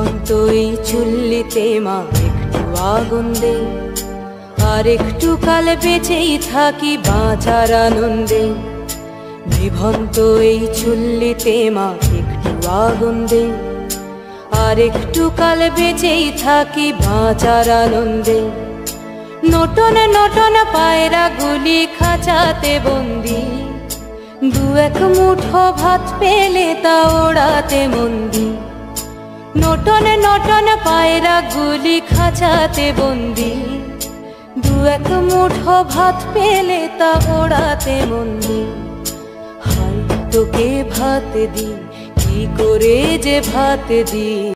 নিভন্ত এই চুল্লিতে মা একটু আগুন দে, আর একটু কাল বেঁচেই থাকি বাঁচার আনন্দে। নিভন্ত এই চুল্লিতে মা একটু আগুন দে, আর একটু কাল বেঁচেই থাকি বাঁচার আনন্দে। নটন নটন পায়রা গুলি খাঁচাতে বন্দি, দু এক মুঠো ভাত পেলে তা ওড়াতে মন্দি। নটন নটন পায়রা গুলি খাঁচাতে বন্দি, দু এক মুঠো ভাত পেলে তা ওড়াতে মন্দি। হাই তোকে ভাত দি, কি করে যে ভাত দি।